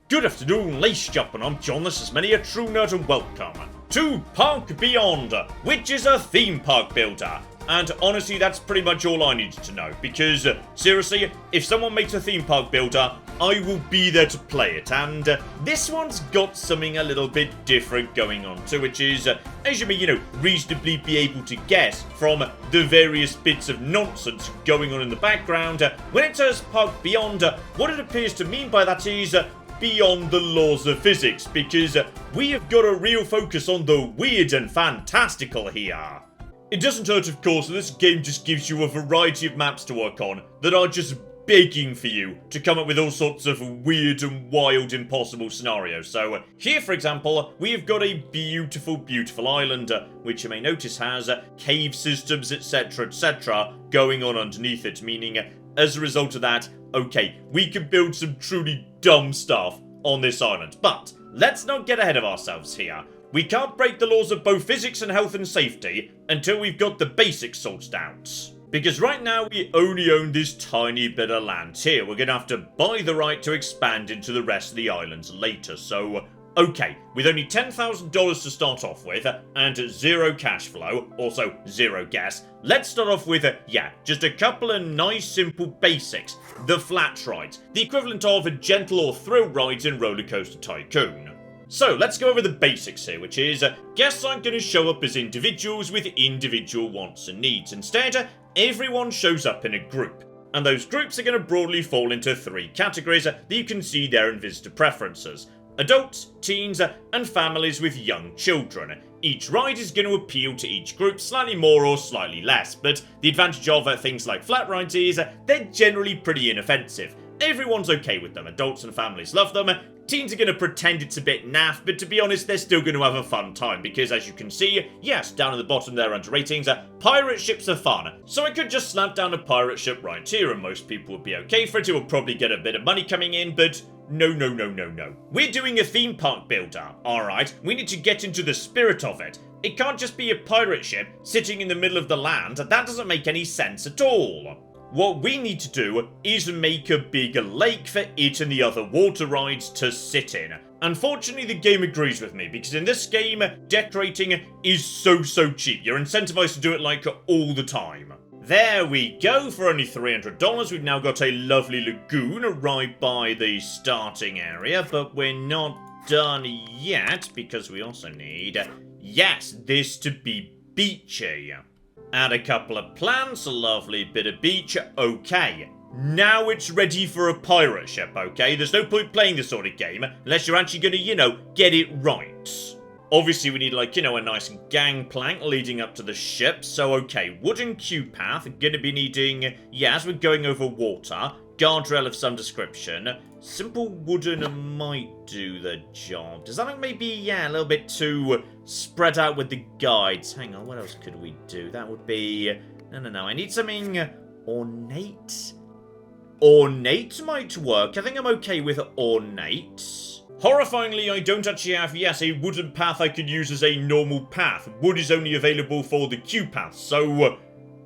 Good afternoon, ladies and gentlemen, I'm John, this is many a true nerd and welcome to Park Beyond, which is a theme park builder. And honestly, that's pretty much all I needed to know, because seriously, if someone makes a theme park builder, I will be there to play it, and this one's got something a little bit different going on too, which is, as you may, reasonably be able to guess from the various bits of nonsense going on in the background, when it says Park Beyond, what it appears to mean by that is beyond the laws of physics, because we have got a real focus on the weird and fantastical here. It doesn't hurt, of course, that this game just gives you a variety of maps to work on that are just begging for you to come up with all sorts of weird and wild impossible scenarios. So here, for example, we have got a beautiful, beautiful island, which you may notice has cave systems, etc., going on underneath it, meaning as a result of that, okay, we can build some truly dumb stuff on this island. But let's not get ahead of ourselves here. We can't break the laws of both physics and health and safety until we've got the basics sorted out. Because right now we only own this tiny bit of land here. We're going to have to buy the right to expand into the rest of the islands later. So, okay, with only $10,000 to start off with and zero cash flow, also zero gas, let's start off with, just a couple of nice simple basics. The flat rides, the equivalent of gentle or thrill rides in Roller Coaster Tycoon. So, let's go over the basics here, which is, guests aren't going to show up as individuals with individual wants and needs. Instead, everyone shows up in a group. And those groups are going to broadly fall into three categories that you can see there in visitor preferences. Adults, teens, and families with young children. Each ride is going to appeal to each group slightly more or slightly less, but the advantage of things like flat rides is they're generally pretty inoffensive. Everyone's okay with them, adults and families love them. Teens are going to pretend it's a bit naff, but to be honest, they're still going to have a fun time, because as you can see, yes, down at the bottom there under ratings, pirate ships are fun. So I could just slap down a pirate ship right here, and most people would be okay for it. It will probably get a bit of money coming in, but no. We're doing a theme park builder, alright? We need to get into the spirit of it. It can't just be a pirate ship sitting in the middle of the land. That doesn't make any sense at all. What we need to do is make a bigger lake for it and the other water rides to sit in. Unfortunately, the game agrees with me, because in this game, decorating is so cheap. You're incentivized to do it like all the time. There we go, for only $300, we've now got a lovely lagoon right by the starting area, but we're not done yet, because we also need, yes, this to be beachy. Add a couple of plants, a lovely bit of beach, okay. Now it's ready for a pirate ship, okay? There's no point playing this sort of game unless you're actually gonna, get it right. Obviously we need, a nice gangplank leading up to the ship, so okay, wooden queue path, gonna be needing, as we're going over water, guardrail of some description. Simple wooden might do the job. Does that look maybe, a little bit too spread out with the guides? Hang on, what else could we do? That would be... No. I need something ornate. Ornate might work. I think I'm okay with ornate. Horrifyingly, I don't actually have, a wooden path I could use as a normal path. Wood is only available for the queue path, so...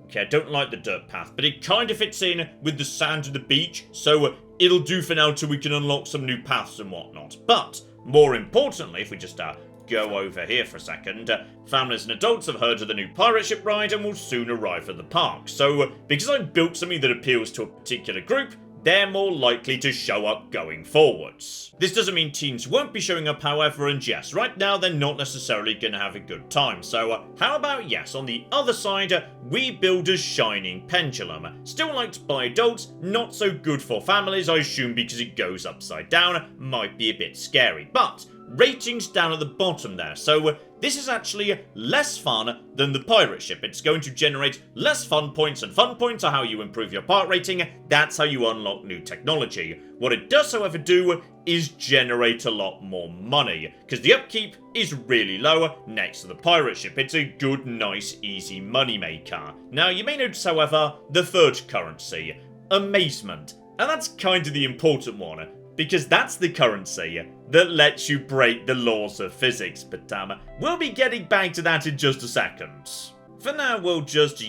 Okay, I don't like the dirt path, but it kind of fits in with the sand and the beach, so it'll do for now till we can unlock some new paths and whatnot. But, more importantly, if we just go over here for a second, families and adults have heard of the new pirate ship ride and will soon arrive at the park. So, because I've built something that appeals to a particular group, they're more likely to show up going forwards. This doesn't mean teens won't be showing up, however, and yes, right now they're not necessarily going to have a good time. So how about, on the other side, we build a shining pendulum. Still liked by adults, not so good for families, I assume, because it goes upside down, might be a bit scary. But ratings down at the bottom there, so this is actually less fun than the pirate ship. It's going to generate less fun points, and fun points are how you improve your park rating. That's how you unlock new technology. What it does, however, do is generate a lot more money, because the upkeep is really low next to the pirate ship. It's a good, nice, easy money maker. Now, you may notice, however, the third currency, amazement. And that's kind of the important one, because that's the currency that lets you break the laws of physics. But we'll be getting back to that in just a second. For now, we'll just,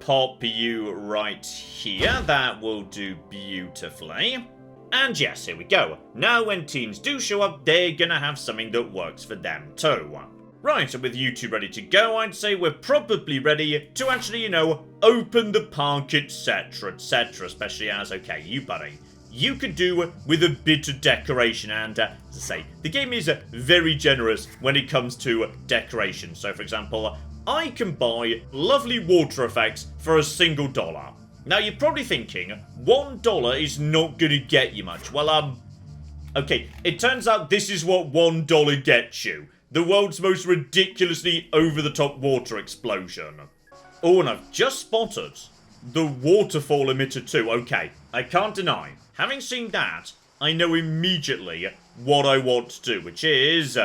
pop you right here. That will do beautifully. And yes, here we go. Now when teens do show up, they're gonna have something that works for them too. Right, and with you two ready to go, I'd say we're probably ready to actually, open the park, etc, etc, especially as, okay, you buddy, you could do with a bit of decoration, and as I say, the game is very generous when it comes to decoration. So for example, I can buy lovely water effects for $1. Now you're probably thinking, $1 is not gonna get you much. Well, okay, it turns out this is what $1 gets you. The world's most ridiculously over-the-top water explosion. Oh, and I've just spotted the waterfall emitter too. Okay, I can't deny. Having seen that, I know immediately what I want to do, which is...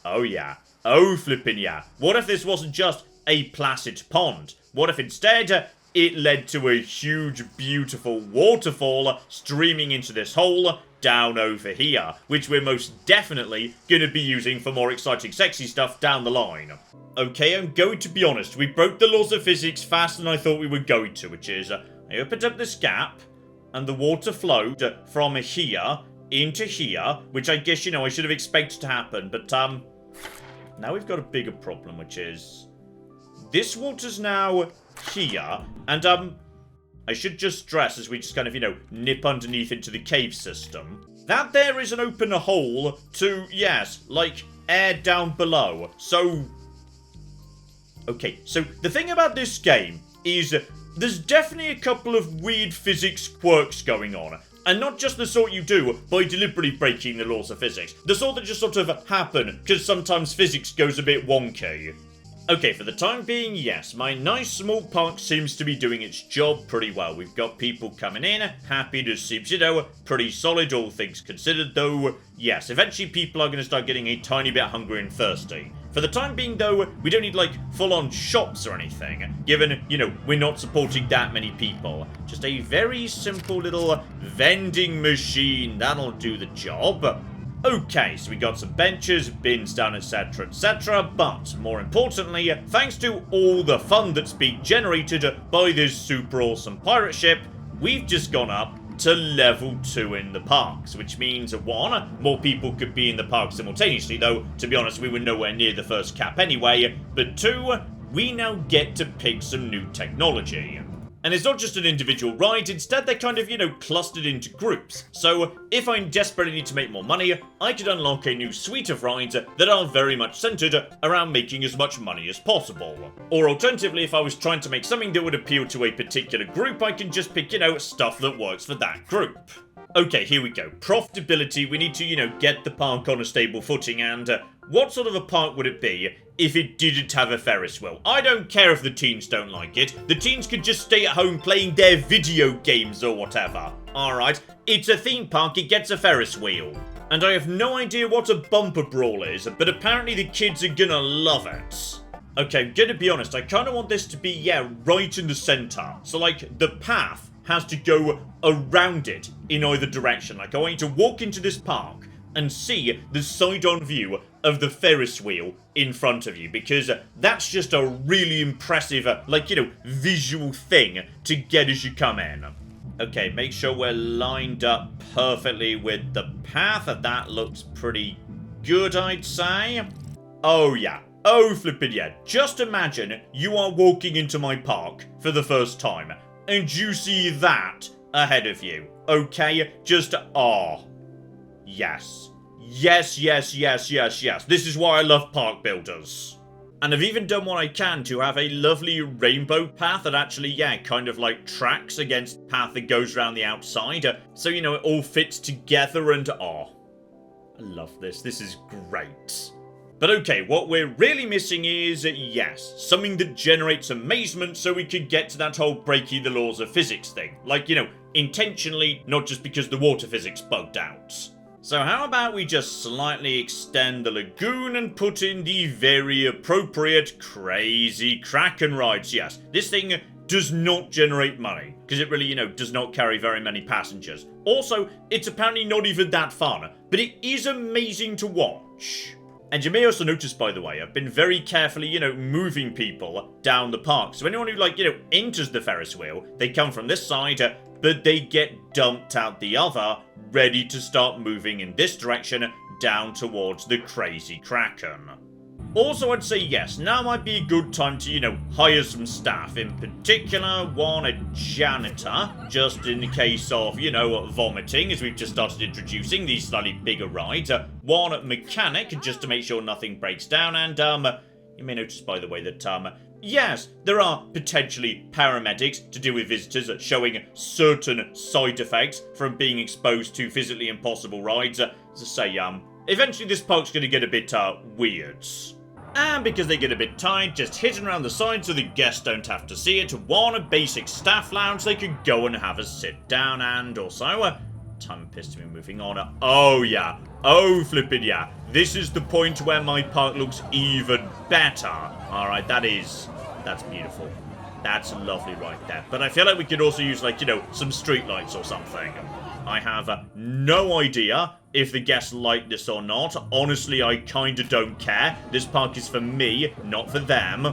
oh yeah. Oh flippin' yeah. What if this wasn't just a placid pond? What if instead it led to a huge, beautiful waterfall streaming into this hole down over here, which we're most definitely going to be using for more exciting, sexy stuff down the line. Okay, I'm going to be honest, we broke the laws of physics faster than I thought we were going to, which is, I opened up this gap, and the water flowed from here into here, which I guess, I should have expected to happen, but, now we've got a bigger problem, which is, this water's now here, and, I should just stress as we just kind of, nip underneath into the cave system, that there is an open hole to, yes, like, air down below. So, okay, so the thing about this game is there's definitely a couple of weird physics quirks going on. And not just the sort you do by deliberately breaking the laws of physics. The sort that just sort of happen because sometimes physics goes a bit wonky. Okay, for the time being, yes, my nice small park seems to be doing its job pretty well. We've got people coming in, happy to see, pretty solid, all things considered, though, yes, eventually people are going to start getting a tiny bit hungry and thirsty. For the time being, though, we don't need, like, full-on shops or anything, given, we're not supporting that many people. Just a very simple little vending machine, that'll do the job. Okay, so we got some benches, bins down, etc, etc, but more importantly, thanks to all the fun that's being generated by this super awesome pirate ship, we've just gone up to level 2 in the parks, which means 1, more people could be in the park simultaneously, though, to be honest, we were nowhere near the first cap anyway, but 2, we now get to pick some new technology. And it's not just an individual ride, instead they're kind of, clustered into groups. So, if I desperately need to make more money, I could unlock a new suite of rides that are very much centered around making as much money as possible. Or alternatively, if I was trying to make something that would appeal to a particular group, I can just pick, stuff that works for that group. Okay, here we go. Profitability, we need to, get the park on a stable footing, and what sort of a park would it be if it didn't have a Ferris wheel? I don't care if the teens don't like it. The teens could just stay at home playing their video games or whatever. Alright, it's a theme park, it gets a Ferris wheel. And I have no idea what a bumper brawl is, but apparently the kids are gonna love it. Okay, I'm gonna be honest, I kinda want this to be, right in the center. So, like, the path has to go around it in either direction. Like, I want you to walk into this park and see the side-on view of the Ferris wheel in front of you, because that's just a really impressive, visual thing to get as you come in. Okay, make sure we're lined up perfectly with the path. That looks pretty good, I'd say. Oh, yeah. Oh, flippin' yeah. Just imagine you are walking into my park for the first time, and you see that ahead of you. Okay? Just, yes. Yes, yes, yes, yes, yes. This is why I love park builders. And I've even done what I can to have a lovely rainbow path that actually, kind of like tracks against the path that goes around the outside. So, it all fits together and, I love this. This is great. But okay, what we're really missing is, yes, something that generates amazement so we could get to that whole breaking the laws of physics thing. Like, intentionally, not just because the water physics bugged out. So how about we just slightly extend the lagoon and put in the very appropriate crazy Kraken rides. Yes, this thing does not generate money, because it really, does not carry very many passengers. Also, it's apparently not even that fun, but it is amazing to watch. And you may also notice, by the way, I've been very carefully, moving people down the park. So anyone who, enters the Ferris wheel, they come from this side, but they get dumped out the other, ready to start moving in this direction down towards the crazy Kraken. Also, I'd say yes, now might be a good time to, hire some staff. In particular, one a janitor, just in the case of, vomiting, as we've just started introducing these slightly bigger rides. One mechanic, just to make sure nothing breaks down, and, you may notice, by the way, that, yes, there are potentially paramedics to deal with visitors showing certain side effects from being exposed to physically impossible rides. As I say, eventually this park's gonna get a bit, weird. And because they get a bit tired, just hidden around the side so the guests don't have to see it, one a basic staff lounge they could go and have a sit down, and also, time pissed me moving on. Oh yeah, oh flippin' yeah, this is the point where my park looks even better. Alright, that's beautiful. That's lovely right there. But I feel like we could also use, like, some street lights or something. I have no idea if the guests like this or not. Honestly, I kinda don't care. This park is for me, not for them.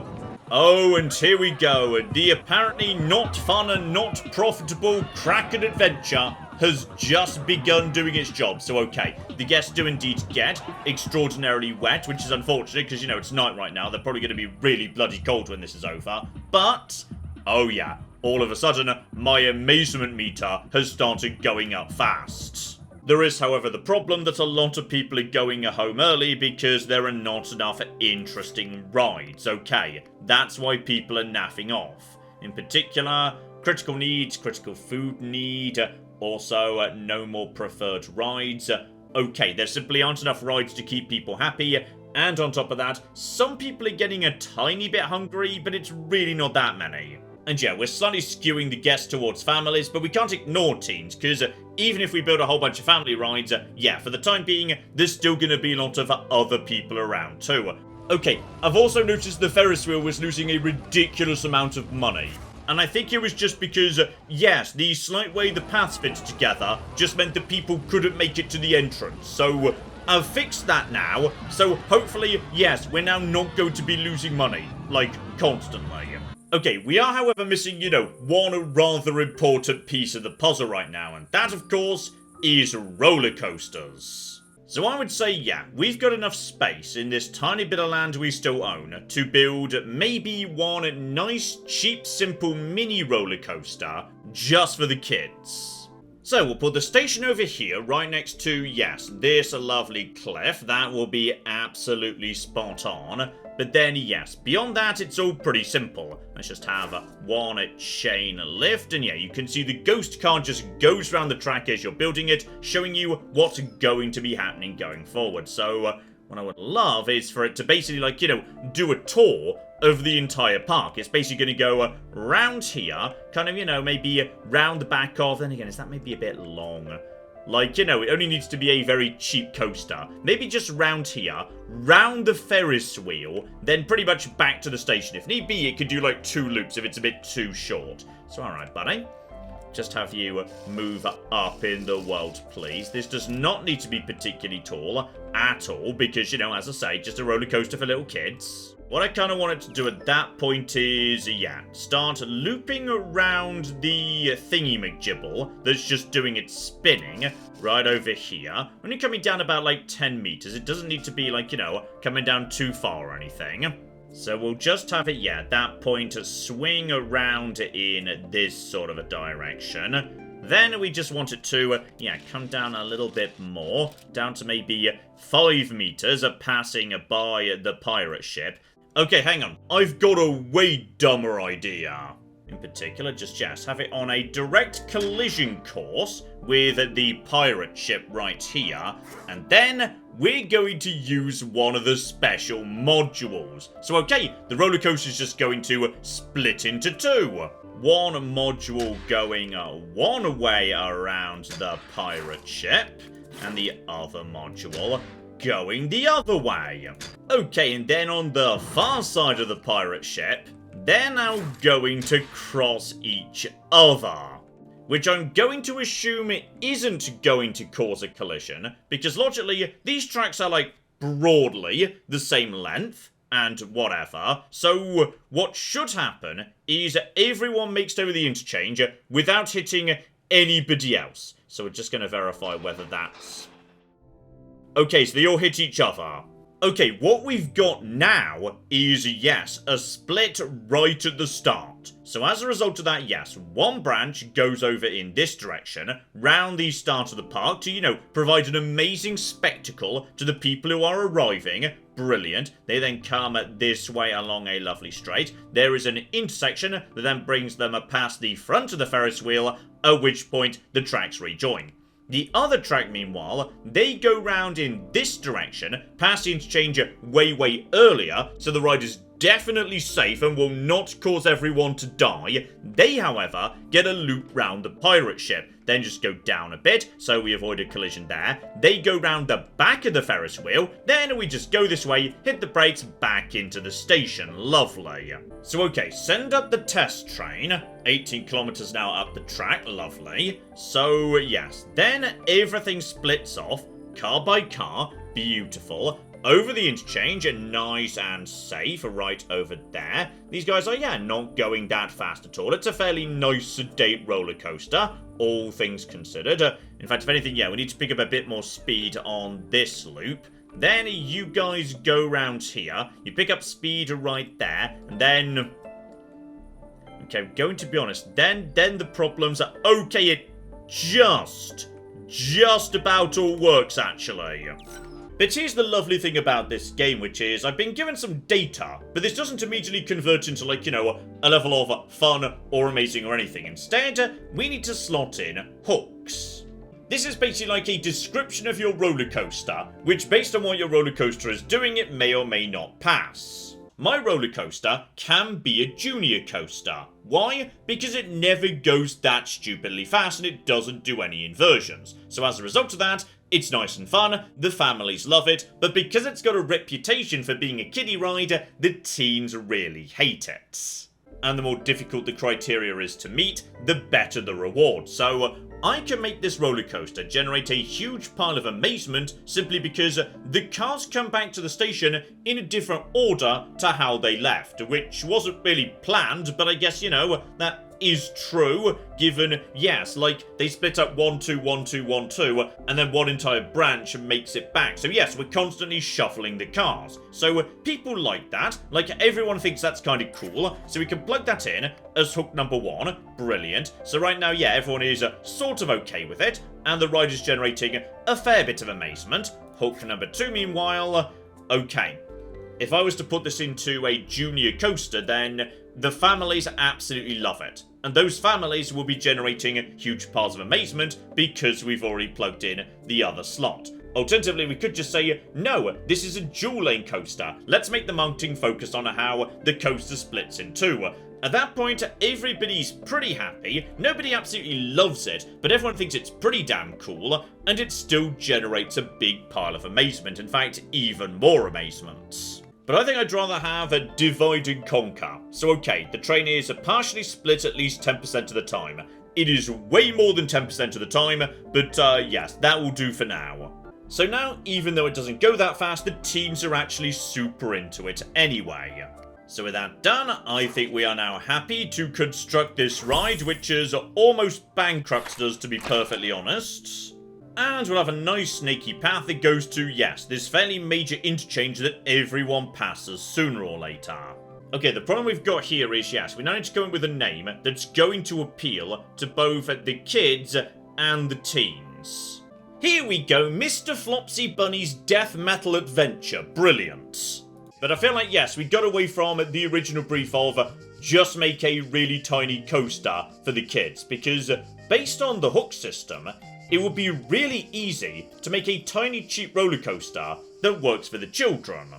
Oh, and here we go. The apparently not fun and not profitable Kraken adventure has just begun doing its job. So, okay, the guests do indeed get extraordinarily wet, which is unfortunate because, it's night right now. They're probably going to be really bloody cold when this is over. But, oh yeah, all of a sudden, my amazement meter has started going up fast. There is, however, the problem that a lot of people are going home early because there are not enough interesting rides. Okay, that's why people are naffing off. In particular, critical needs, critical food need, also no more preferred rides. Okay, there simply aren't enough rides to keep people happy. And on top of that, some people are getting a tiny bit hungry, but it's really not that many. And yeah, we're slightly skewing the guests towards families, but we can't ignore teens, because even if we build a whole bunch of family rides, yeah, for the time being, there's still going to be a lot of other people around too. Okay, I've also noticed the Ferris Wheel was losing a ridiculous amount of money. And I think it was just because, yes, the slight way the paths fit together just meant that people couldn't make it to the entrance. So, I've fixed that now, so hopefully, yes, we're now not going to be losing money, like, constantly. Okay, we are, however, missing, one rather important piece of the puzzle right now, and that, of course, is roller coasters. So I would say, yeah, we've got enough space in this tiny bit of land we still own to build maybe one nice, cheap, simple mini roller coaster just for the kids. So we'll put the station over here, right next to, yes, this lovely cliff. That will be absolutely spot on. But then, yes, beyond that, it's all pretty simple. Let's just have one chain lift, and yeah, you can see the ghost car just goes around the track as you're building it, showing you what's going to be happening going forward. So, what I would love is for it to basically, like, do a tour of the entire park. It's basically going to go round here, kind of, maybe round the back of, then again, is that maybe a bit long? Like, it only needs to be a very cheap coaster. Maybe just round here, round the Ferris wheel, then pretty much back to the station. If need be, it could do like 2 loops if it's a bit too short. So, alright, buddy. Just have you move up in the world, please. This does not need to be particularly tall at all, because, as I say, just a roller coaster for little kids. What I kind of wanted to do at that point is, yeah, start looping around the thingy-majibble that's just doing its spinning right over here. Only coming down about, like, 10 meters. It doesn't need to be, like, coming down too far or anything. So we'll just have it, yeah, at that point, swing around in this sort of a direction. Then we just want it to, yeah, come down a little bit more, down to maybe 5 meters, passing by the pirate ship. Okay, hang on. I've got a way dumber idea. In particular, just have it on a direct collision course with the pirate ship right here. And then we're going to use one of the special modules. So, okay, the roller coaster is just going to split into 2. One module going one way around the pirate ship, and the other module going the other way. Okay, and then on the far side of the pirate ship, they're now going to cross each other. Which I'm going to assume it isn't going to cause a collision, because logically, these tracks are like broadly the same length, and whatever. So, what should happen is everyone makes it over the interchange without hitting anybody else. So we're just going to verify whether that's... Okay, so they all hit each other. Okay, what we've got now is, yes, a split right at the start. So as a result of that, yes, one branch goes over in this direction, round the start of the park to, you know, provide an amazing spectacle to the people who are arriving. Brilliant. They then come this way along a lovely straight. There is an intersection that then brings them past the front of the Ferris wheel, at which point the tracks rejoin. The other track, meanwhile, they go round in this direction, past the interchange way earlier, so the ride is definitely safe and will not cause everyone to die. They, however, get a loop round the pirate ship, then just go down a bit, so we avoid a collision there. They go round the back of the Ferris wheel, then we just go this way, hit the brakes, back into the station. Lovely. So okay, send up the test train. 18 kilometers now up the track. Lovely. So yes, then everything splits off, car by car. Beautiful. Over the interchange, nice and safe, right over there. These guys are, yeah, not going that fast at all. It's a fairly nice, sedate roller coaster, all things considered. In fact, if anything, yeah, we need to pick up a bit more speed on this loop. Then you guys go round here. You pick up speed right there, and then... Okay, going to be honest, then the problems are... Okay, it just about all works, actually. But here's the lovely thing about this game, which is I've been given some data, but this doesn't immediately convert into, like, you know, a level of fun or amazing or anything. Instead, we need to slot in hooks. This is basically like a description of your roller coaster, which based on what your roller coaster is doing, it may or may not pass. My roller coaster can be a junior coaster. Why? Because it never goes that stupidly fast and it doesn't do any inversions. So as a result of that, it's nice and fun, the families love it, but because it's got a reputation for being a kiddie ride, the teens really hate it. And the more difficult the criteria is to meet, the better the reward. So I can make this roller coaster generate a huge pile of amazement simply because the cars come back to the station in a different order to how they left, which wasn't really planned, but I guess, you know, that is true, given, yes, like, they split up 1, 2, 1, 2, 1, 2, and then one entire branch makes it back. So yes, we're constantly shuffling the cars. So people like that, like, everyone thinks that's kind of cool, so we can plug that in as hook number 1. Brilliant. So right now, yeah, everyone is sort of okay with it, and the ride is generating a fair bit of amazement. Hook number 2, meanwhile, okay. If I was to put this into a junior coaster, then the families absolutely love it. And those families will be generating huge piles of amazement because we've already plugged in the other slot. Alternatively, we could just say, no, this is a dual lane coaster. Let's make the mounting focus on how the coaster splits in two. At that point, everybody's pretty happy, nobody absolutely loves it, but everyone thinks it's pretty damn cool, and it still generates a big pile of amazement, in fact, even more amazement. But I think I'd rather have a divide and conquer. So okay, the train is partially split at least 10% of the time. It is way more than 10% of the time, but yes, that will do for now. So now, even though it doesn't go that fast, the teams are actually super into it anyway. So with that done, I think we are now happy to construct this ride, which has almost bankrupted us, to be perfectly honest. And we'll have a nice snaky path that goes to, yes, this fairly major interchange that everyone passes sooner or later. Okay, the problem we've got here is, yes, we now need to go in with a name that's going to appeal to both the kids and the teens. Here we go, Mr. Flopsy Bunny's Death Metal Adventure. Brilliant. But I feel like, yes, we got away from the original brief of just make a really tiny coaster for the kids, because based on the hook system, it would be really easy to make a tiny cheap roller coaster that works for the children.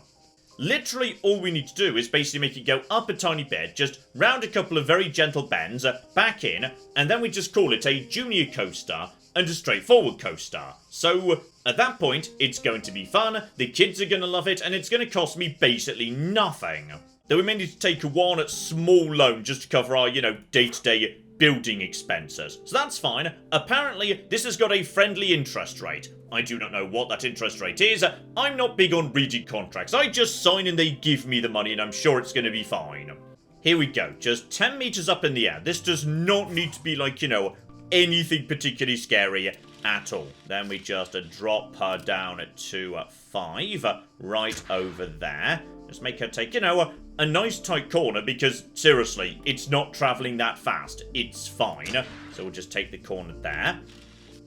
Literally all we need to do is basically make it go up a tiny bit, just round a couple of very gentle bends, back in, and then we just call it a junior coaster and a straightforward coaster. So at that point, it's going to be fun, the kids are going to love it, and it's going to cost me basically nothing. Though we may need to take one small loan just to cover our, you know, day-to-day building expenses. So that's fine. Apparently, this has got a friendly interest rate. I do not know what that interest rate is. I'm not big on reading contracts. I just sign and they give me the money and I'm sure it's going to be fine. Here we go. Just 10 meters up in the air. This does not need to be like, you know, anything particularly scary at all. Then we just drop her down to 5 right over there. Just make her take, you know, a nice tight corner because, seriously, it's not traveling that fast. It's fine. So we'll just take the corner there.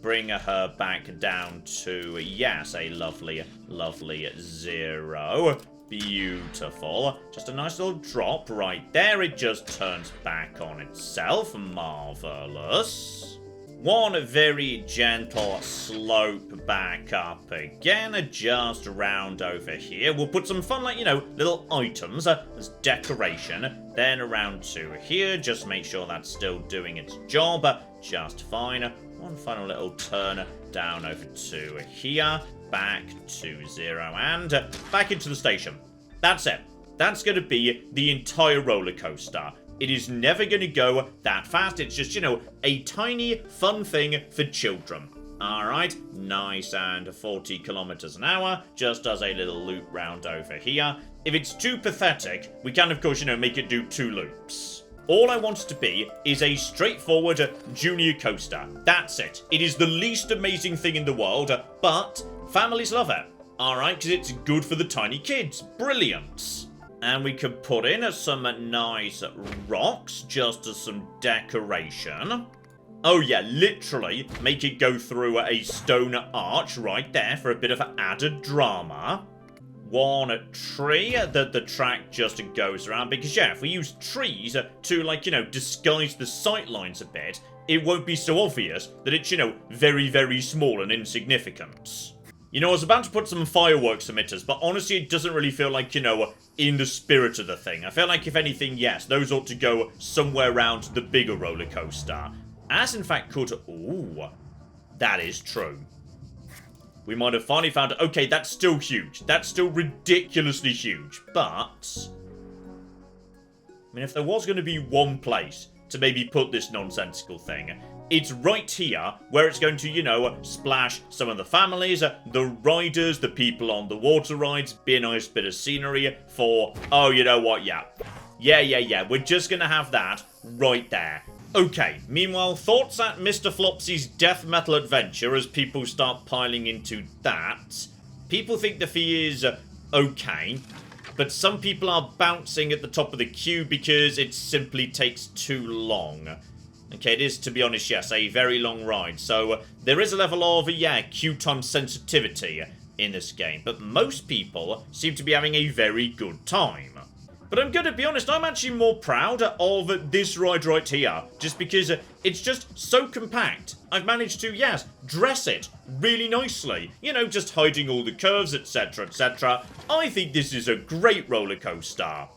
Bring her back down to, yes, a lovely, lovely 0. Beautiful. Just a nice little drop right there. It just turns back on itself. Marvelous. One very gentle slope back up again, just around over here. We'll put some fun, like, you know, little items as decoration. Then around to here, just make sure that's still doing its job just fine. One final little turn down over to here, back to 0, and back into the station. That's it. That's going to be the entire roller coaster. It is never going to go that fast. It's just, you know, a tiny, fun thing for children. Alright, nice and 40 kilometers an hour. Just does a little loop round over here. If it's too pathetic, we can, of course, you know, make it do 2 loops. All I want it to be is a straightforward junior coaster. That's it. It is the least amazing thing in the world, but families love it. Alright, because it's good for the tiny kids. Brilliant. And we could put in some nice rocks, just as some decoration. Oh yeah, literally make it go through a stone arch right there for a bit of added drama. One tree that the track just goes around, because yeah, if we use trees to, like, you know, disguise the sight lines a bit, it won't be so obvious that it's, you know, very, very small and insignificant. You know, I was about to put some fireworks emitters, but honestly, it doesn't really feel like, you know, in the spirit of the thing. I feel like, if anything, yes, those ought to go somewhere around the bigger roller coaster. As, in fact, could... Ooh, that is true. We might have finally found... Okay, that's still huge. That's still ridiculously huge. But... I mean, if there was going to be one place to maybe put this nonsensical thing... It's right here, where it's going to, you know, splash some of the families, the riders, the people on the water rides, be a nice bit of scenery for, oh, you know what, yeah. Yeah, we're just gonna have that right there. Okay, meanwhile, thoughts at Mr. Flopsy's death metal adventure as people start piling into that. People think the fee is okay, but some people are bouncing at the top of the queue because it simply takes too long. Okay, it is, to be honest, yes, a very long ride. So there is a level of, yeah, queue time sensitivity in this game. But most people seem to be having a very good time. But I'm going to be honest, I'm actually more proud of this ride right here. Just because it's just so compact. I've managed to, yes, dress it really nicely. You know, just hiding all the curves, etc, etc. I think this is a great roller coaster.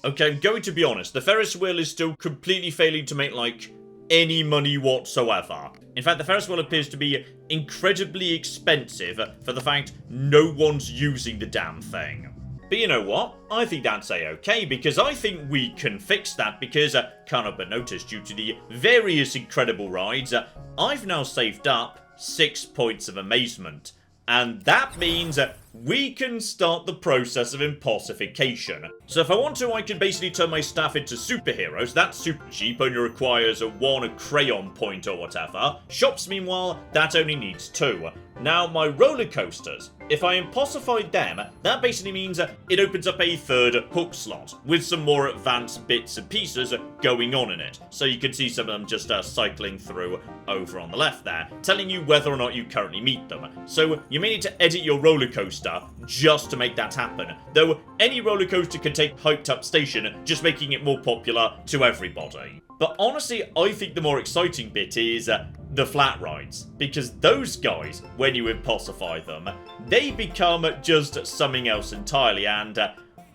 Okay, I'm going to be honest. The Ferris wheel is still completely failing to make, like... any money whatsoever. In fact, the Ferris wheel appears to be incredibly expensive for the fact no one's using the damn thing. But you know what? I think that's a-okay, because I think we can fix that, because, can't help but notice, due to the various incredible rides, I've now saved up 6 points of amazement. And that means we can start the process of impossification. So if I want to, I can basically turn my staff into superheroes. That's super cheap, only requires a 1 crayon point or whatever. Shops, meanwhile, that only needs 2. Now, my roller coasters, if I impossify them, that basically means it opens up a 3rd hook slot, with some more advanced bits and pieces going on in it. So you can see some of them just cycling through over on the left there, telling you whether or not you currently meet them. So you may need to edit your roller coaster just to make that happen. Though any roller coaster can take hyped up station, just making it more popular to everybody. But honestly, I think the more exciting bit is the flat rides. Because those guys, when you impossify them, they become just something else entirely. And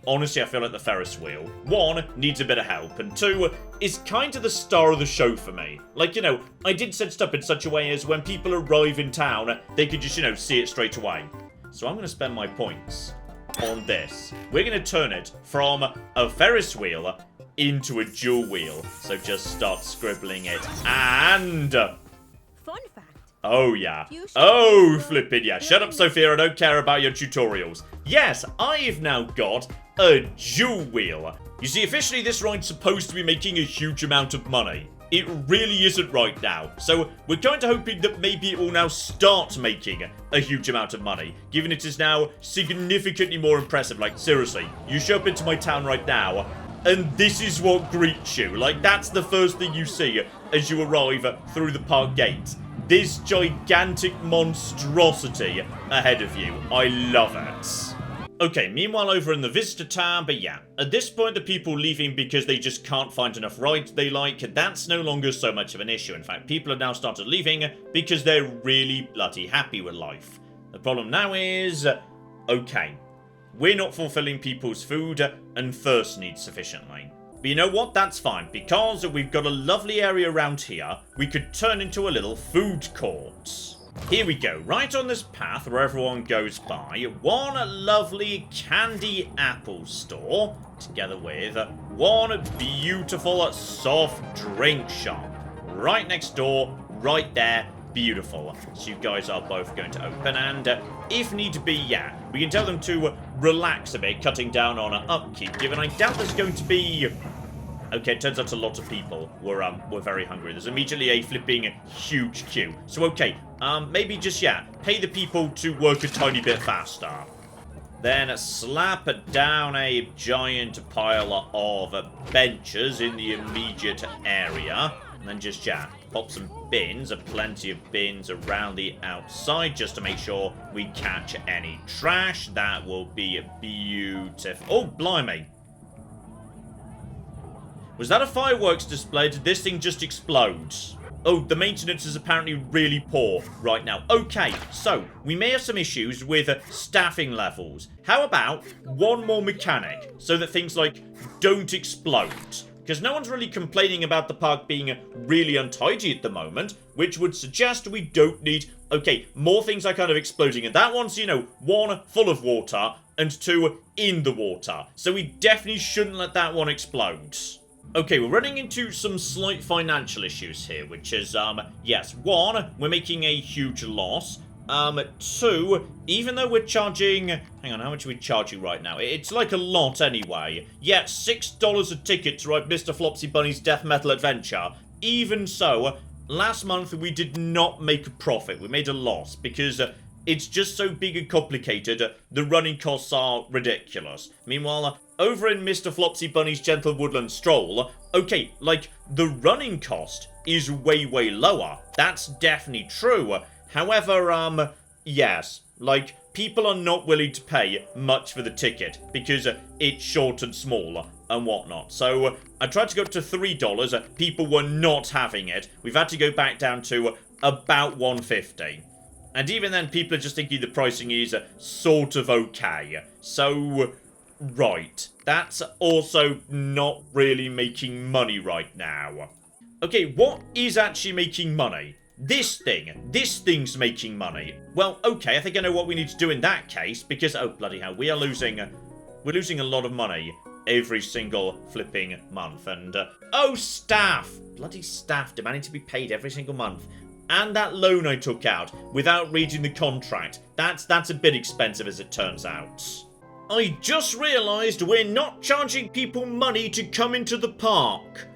honestly, I feel like the Ferris wheel, 1, needs a bit of help, and 2, is kind of the star of the show for me. Like, you know, I did set it up in such a way as when people arrive in town, they could just, you know, see it straight away. So I'm going to spend my points on this. We're going to turn it from a Ferris wheel into a dual wheel. So just start scribbling it. And... Fun fact. Oh, yeah. Oh, flippin' yeah. Shut up, Sophia. I don't care about your tutorials. Yes, I've now got a dual wheel. You see, officially, this ride's supposed to be making a huge amount of money. It really isn't right now. So we're kind of hoping that maybe it will now start making a huge amount of money, given it is now significantly more impressive. Like, seriously, you show up into my town right now, and this is what greets you. Like, that's the first thing you see as you arrive through the park gate. This gigantic monstrosity ahead of you. I love it. Okay, meanwhile over in the Vista Town, but yeah, at this point the people leaving because they just can't find enough rides they like, that's no longer so much of an issue. In fact, people have now started leaving because they're really bloody happy with life. The problem now is, okay, we're not fulfilling people's food and thirst needs sufficiently. But you know what? That's fine, because we've got a lovely area around here we could turn into a little food court. Here we go, right on this path where everyone goes by, one lovely candy apple store, together with one beautiful soft drink shop. Right next door, right there, beautiful. So you guys are both going to open, and if need be, yeah, we can tell them to relax a bit, cutting down on upkeep, given I doubt there's going to be... Okay, it turns out a lot of people were very hungry. There's immediately a flipping huge queue. So, okay, maybe just, yeah, pay the people to work a tiny bit faster. Then slap down a giant pile of benches in the immediate area. And then just, yeah, pop some bins, plenty of bins around the outside, just to make sure we catch any trash. That will be beautiful. Oh, blimey. Was that a fireworks display? Did this thing just explode? Oh, the maintenance is apparently really poor right now. Okay, so we may have some issues with staffing levels. How about one more mechanic so that things like don't explode? Because no one's really complaining about the park being really untidy at the moment, which would suggest we don't need, okay, more things are kind of exploding. And that one's, you know, one, full of water, and two, in the water. So we definitely shouldn't let that one explode. Okay, we're running into some slight financial issues here, which is, yes, one, we're making a huge loss. Two, even though we're charging... Hang on, how much are we charging right now? It's like a lot anyway. Yeah, $6 a ticket to ride Mr. Flopsy Bunny's Death Metal Adventure. Even so, last month we did not make a profit. We made a loss because... it's just so big and complicated, the running costs are ridiculous. Meanwhile, over in Mr. Flopsy Bunny's Gentle Woodland Stroll, okay, like, the running cost is way, way lower. That's definitely true. However, yes, like, people are not willing to pay much for the ticket because it's short and small and whatnot. So, I tried to go up to $3. People were not having it. We've had to go back down to about $1.50. And even then, people are just thinking the pricing is sort of okay. So, right. That's also not really making money right now. Okay, what is actually making money? This thing. This thing's making money. Well, okay, I think I know what we need to do in that case, because, oh, bloody hell, we're losing a lot of money every single flipping month. And, oh, staff! Bloody staff demanding to be paid every single month. And that loan I took out without reading the contract. That's a bit expensive as it turns out. I just realised we're not charging people money to come into the park.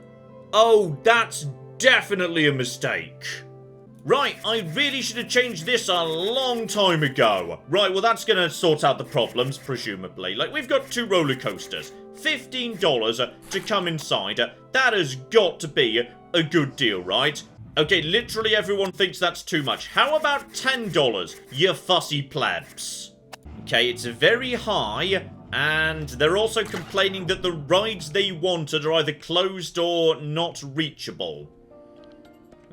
Oh, that's definitely a mistake. Right, I really should have changed this a long time ago. Right, well that's going to sort out the problems, presumably. Like, we've got 2 roller coasters. $15 to come inside. That has got to be a good deal, right? Okay, literally everyone thinks that's too much. How about $10, you fussy plebs? Okay, it's very high, and they're also complaining that the rides they wanted are either closed or not reachable.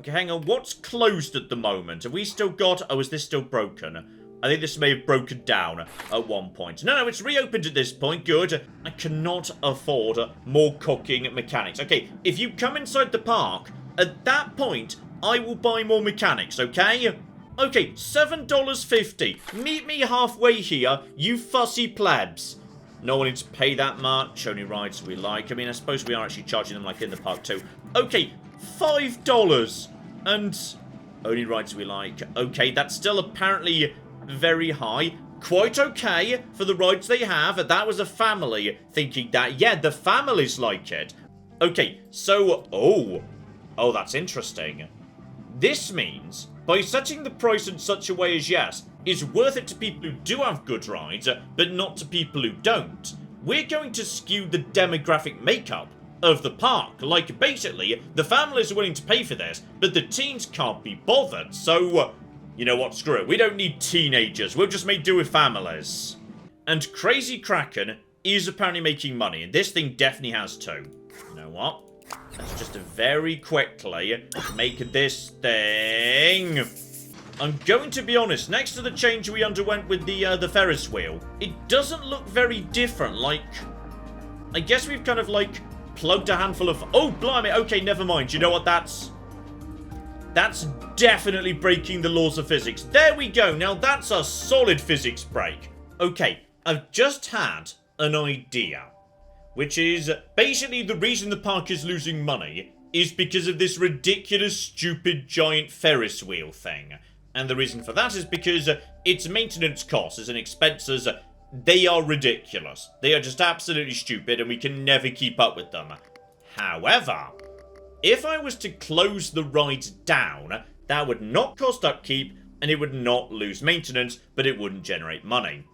Okay, hang on, what's closed at the moment? Have we still got... Oh, is this still broken? I think this may have broken down at one point. No, it's reopened at this point. Good. I cannot afford more cooking mechanics. Okay, if you come inside the park... At that point, I will buy more mechanics, okay? Okay, $7.50. Meet me halfway here, you fussy plebs. No one needs to pay that much, only rides we like. I mean, I suppose we are actually charging them like in the park too. Okay, $5. And only rides we like. Okay, that's still apparently very high. Quite okay for the rides they have. That was a family thinking that. Yeah, the families like it. Okay, so, oh... Oh, that's interesting. This means, by setting the price in such a way as yes, is worth it to people who do have good rides, but not to people who don't, we're going to skew the demographic makeup of the park. Like, basically, the families are willing to pay for this, but the teens can't be bothered, so, you know what, screw it, we don't need teenagers, we'll just make do with families. And Crazy Kraken is apparently making money, and this thing definitely has too. You know what? Let's just very quickly make this thing. I'm going to be honest, next to the change we underwent with the Ferris Wheel, it doesn't look very different. Like, I guess we've kind of, like, plugged a handful of... Oh, blimey, okay, never mind. You know what, that's definitely breaking the laws of physics. There we go, now that's a solid physics break. Okay, I've just had an idea, which is basically the reason the park is losing money is because of this ridiculous, stupid, giant Ferris wheel thing. And the reason for that is because its maintenance costs and expenses, they are ridiculous. They are just absolutely stupid and we can never keep up with them. However, if I was to close the ride down, that would not cost upkeep and it would not lose maintenance, but it wouldn't generate money.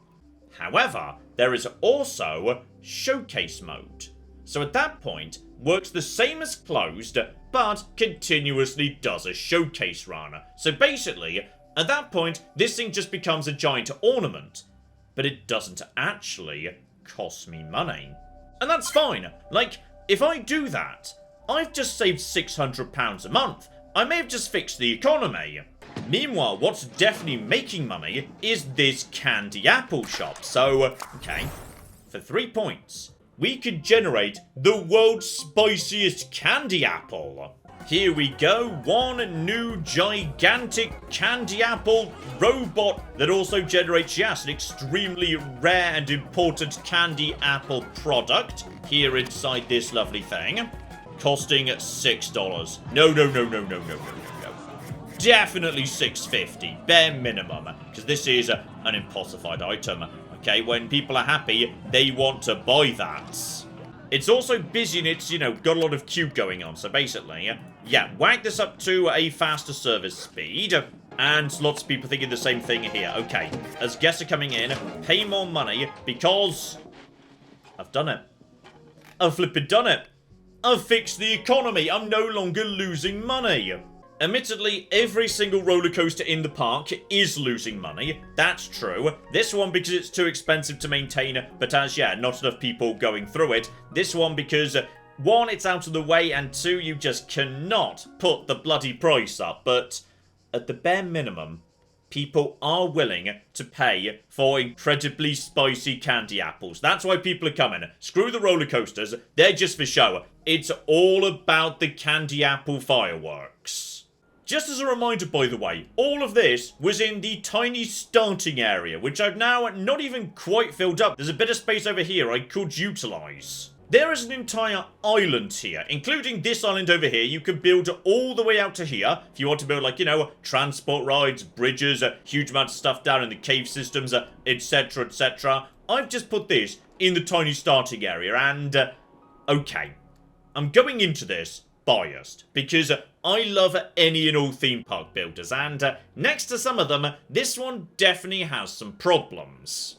However, there is also showcase mode. So at that point, works the same as closed, but continuously does a showcase run. So basically, at that point, this thing just becomes a giant ornament. But it doesn't actually cost me money. And that's fine. Like, if I do that, I've just saved £600 a month. I may have just fixed the economy. Meanwhile, what's definitely making money is this candy apple shop. So, okay, for 3 points, we could generate the world's spiciest candy apple. Here we go, one new gigantic candy apple robot that also generates, yes, an extremely rare and important candy apple product here inside this lovely thing, costing $6. No. Definitely $6.50, bare minimum, because this is an impulsified item. Okay, when people are happy, they want to buy that. It's also busy and it's, you know, got a lot of queue going on. So basically, yeah, whack this up to a faster service speed. And lots of people thinking the same thing here. Okay, as guests are coming in, pay more money because I've done it. I've flippin' done it. I've fixed the economy. I'm no longer losing money. Admittedly, every single roller coaster in the park is losing money. That's true. This one because it's too expensive to maintain, but as, yeah, not enough people going through it. This one because, one, it's out of the way, and two, you just cannot put the bloody price up. But at the bare minimum, people are willing to pay for incredibly spicy candy apples. That's why people are coming. Screw the roller coasters. They're just for show. It's all about the candy apple fireworks. Just as a reminder, by the way, all of this was in the tiny starting area, which I've now not even quite filled up. There's a bit of space over here I could utilise. There is an entire island here, including this island over here. You can build all the way out to here. If you want to build, like, you know, transport rides, bridges, huge amounts of stuff down in the cave systems, etc, etc. I've just put this in the tiny starting area, and, okay. I'm going into this biased, because I love any and all theme park builders, and next to some of them, this one definitely has some problems.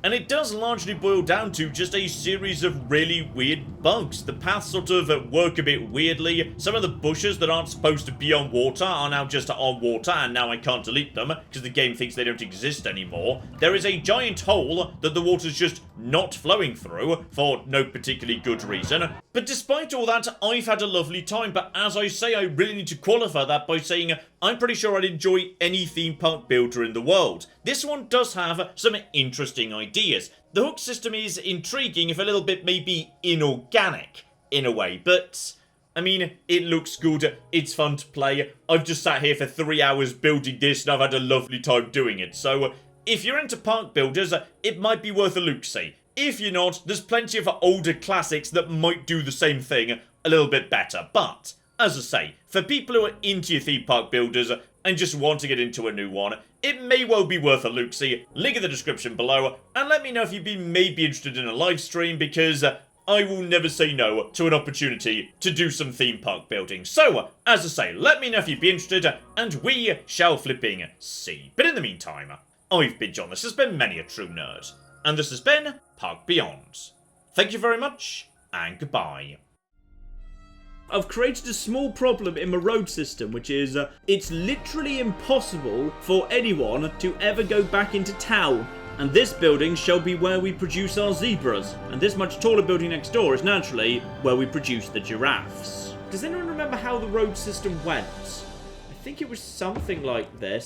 And it does largely boil down to just a series of really weird bugs. The paths sort of work a bit weirdly. Some of the bushes that aren't supposed to be on water are now just on water, and now I can't delete them because the game thinks they don't exist anymore. There is a giant hole that the water's just not flowing through for no particularly good reason. But despite all that, I've had a lovely time. But as I say, I really need to qualify that by saying I'm pretty sure I'd enjoy any theme park builder in the world. This one does have some interesting ideas. The hook system is intriguing, if a little bit maybe inorganic in a way, but I mean, it looks good, it's fun to play. I've just sat here for 3 hours building this and I've had a lovely time doing it. So if you're into park builders, it might be worth a look-see. If you're not, there's plenty of older classics that might do the same thing a little bit better. But as I say, for people who are into your theme park builders and just want to get into a new one, it may well be worth a look-see. Link in the description below, and let me know if you'd be maybe interested in a live stream, because I will never say no to an opportunity to do some theme park building. So, as I say, let me know if you'd be interested, and we shall flipping see. But in the meantime, I've been John, this has been Many a True Nerd, and this has been Park Beyond. Thank you very much, and goodbye. I've created a small problem in my road system, which is it's literally impossible for anyone to ever go back into town. And this building shall be where we produce our zebras. And this much taller building next door is naturally where we produce the giraffes. Does anyone remember how the road system went? I think it was something like this.